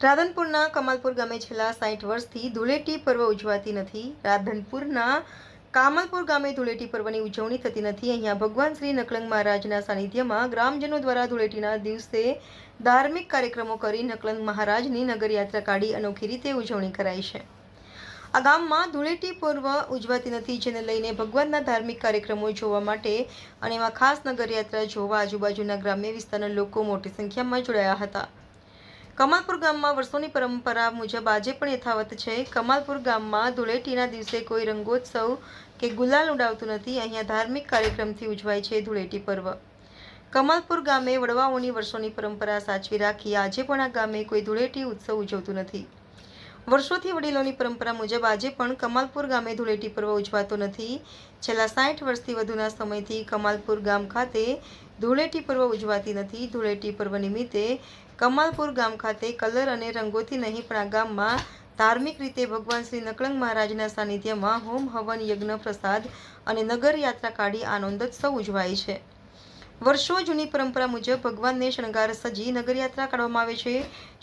રાધનપુરના કમાલપુર ગામે છેલ્લા 60 વર્ષથી ધૂળેટી પર્વ ઉજવાતી નથી। રાધનપુરના કમાલપુર ગામે ધૂળેટી પર્વની ઉજવણી થતી નથી। અહીંયા ભગવાન શ્રી નકલંગ મહારાજના સાનિધ્યમાં ગ્રામજનો દ્વારા ધૂળેટીના દિવસે ધાર્મિક કાર્યક્રમો કરી નકલંગ મહારાજની નગરયાત્રા કાઢી અનોખી રીતે ઉજવણી કરાઈ છે। આ ગામમાં ધૂળેટી પર્વ ઉજવાતી નથી, જેને લઈને ભગવાનના ધાર્મિક કાર્યક્રમો જોવા માટે અને એમાં ખાસ નગરયાત્રા જોવા આજુબાજુના ગ્રામ્ય વિસ્તારના લોકો મોટી સંખ્યામાં જોડાયા હતા। કમાલપુર ગામમાં વર્ષોની પરંપરા મુજબ આજે પણ યથાવત છે। કમાલપુર ગામમાં ધૂળેટીના દિવસે કોઈ રંગોત્સવ કે ગુલાલ ઉડાવતું નથી। અહીંયા ધાર્મિક કાર્યક્રમથી ઉજવાય છે ધૂળેટી પર્વ। કમાલપુર ગામે વડવાઓની વર્ષોની પરંપરા સાચવી રાખી આજે પણ આ ગામે કોઈ ધૂળેટી ઉત્સવ ઉજવતું નથી। વર્ષોથી વડીલોની પરંપરા મુજબ આજે પણ કમાલપુર ગામે ધૂળેટી પર્વ ઉજવાતો નથી। છેલ્લા 60 વર્ષથી વધુના સમયથી કમાલપુર ગામ ખાતે ધૂળેટી પર્વ ઉજવાતી નથી। ધૂળેટી પર્વ નિમિત્તે કમાલપુર ગામ ખાતે કલર અને રંગોથી નહીં પણ આ ગામમાં ધાર્મિક રીતે ભગવાન શ્રી નકલંગ મહારાજના સાનિધ્યમાં હોમ હવન યજ્ઞ પ્રસાદ અને નગર યાત્રા કાઢી આનંદોત્સવ ઉજવાય છે। વર્ષો જૂની પરંપરા મુજબ ભગવાનને શણગાર સજી નગરયાત્રા કાઢવામાં આવે છે,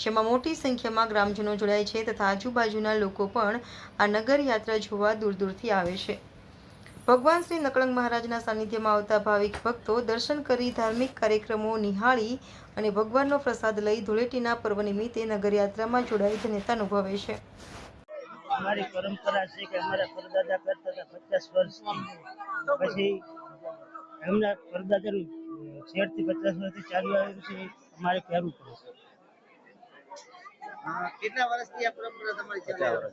જેમાં મોટી સંખ્યામાં ગ્રામજનો જોડાય છે તથા આજુબાજુના લોકો પણ આ નગરયાત્રા જોવા દૂર દૂરથી આવે છે। ભગવાન શ્રી નકલંગ મહારાજના સાનિધ્યમાં આવતા ભાવિક ભક્તો દર્શન કરી ધાર્મિક કાર્યક્રમો નિહાળી અને ભગવાનનો પ્રસાદ લઈ ધૂળેટીના પર્વ નિમિત્તે નગરયાત્રામાં જોડાઈ ધન્યતા અનુભવે છે। हमारी परंपरा है कि हमारा परदादा करता था 50 वर्ष પછી એમના પરદાદા 60 થી 50 વર્ષથી ચાલુ આવ્યું છે। અમારે કરવું પડે છે। કેટલા વર્ષથી આ પરંપરા તમારી ચાલે છે?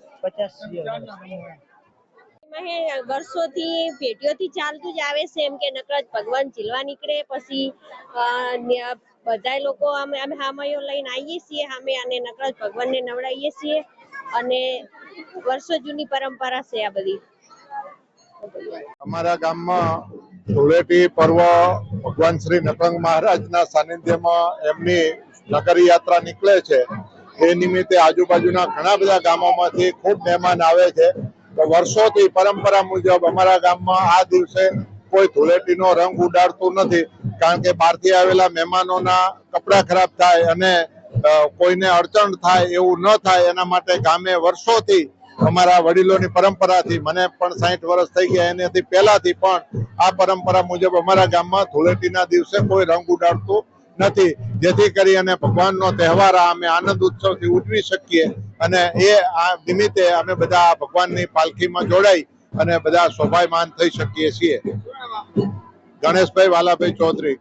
50 વર્ષોથી પેઢીઓથી ચાલતું જ આવે છે। એમ કે નકર ભગવાન ઝીલવા નીકળે પછી બધા લોકો અમે હામયો લઈને આવીએ છીએ સામે અને નકર ભગવાનને નવડાવીએ છીએ અને વર્ષો જૂની પરંપરા છે આ બધી। અમારા ગામમાં ધૂળેટી પર્વ ભગવાન શ્રી નકલંગ મહારાજના સાનિધ્યમાં એમની નગર યાત્રા નીકળે છે। એ નિમિત્તે આજુબાજુના ઘણા બધા ગામોમાંથી ખૂબ મહેમાન આવે છે। તો વર્ષોથી પરંપરા મુજબ અમારા ગામમાં આ દિવસે કોઈ ધૂળેટીનો રંગ ઉડાડતું નથી, કારણ કે બહારથી આવેલા મહેમાનોના કપડાં ખરાબ થાય અને કોઈને અડચણ થાય એવું ન થાય એના માટે ગામે વર્ષોથી અમારા વડીલોની પરંપરાથી, મને પણ 60 વર્ષ થઈ ગયા એનાથી પહેલાથી પણ આ પરંપરા મુજબ અમારા ગામમાં ધૂળેટીના દિવસે કોઈ રંગ ઉડાડતું નથી, જેથી કરી અને ભગવાનનો તહેવાર અમે આનંદ ઉત્સવથી ઉજવી શકીએ અને એ આ નિમિત્તે અમે બધા ભગવાનની પાલખીમાં જોડાઈ અને બધા શોભાયમાન થઈ શકીએ છીએ। ગણેશભાઈ વાલાભાઈ ચૌધરી।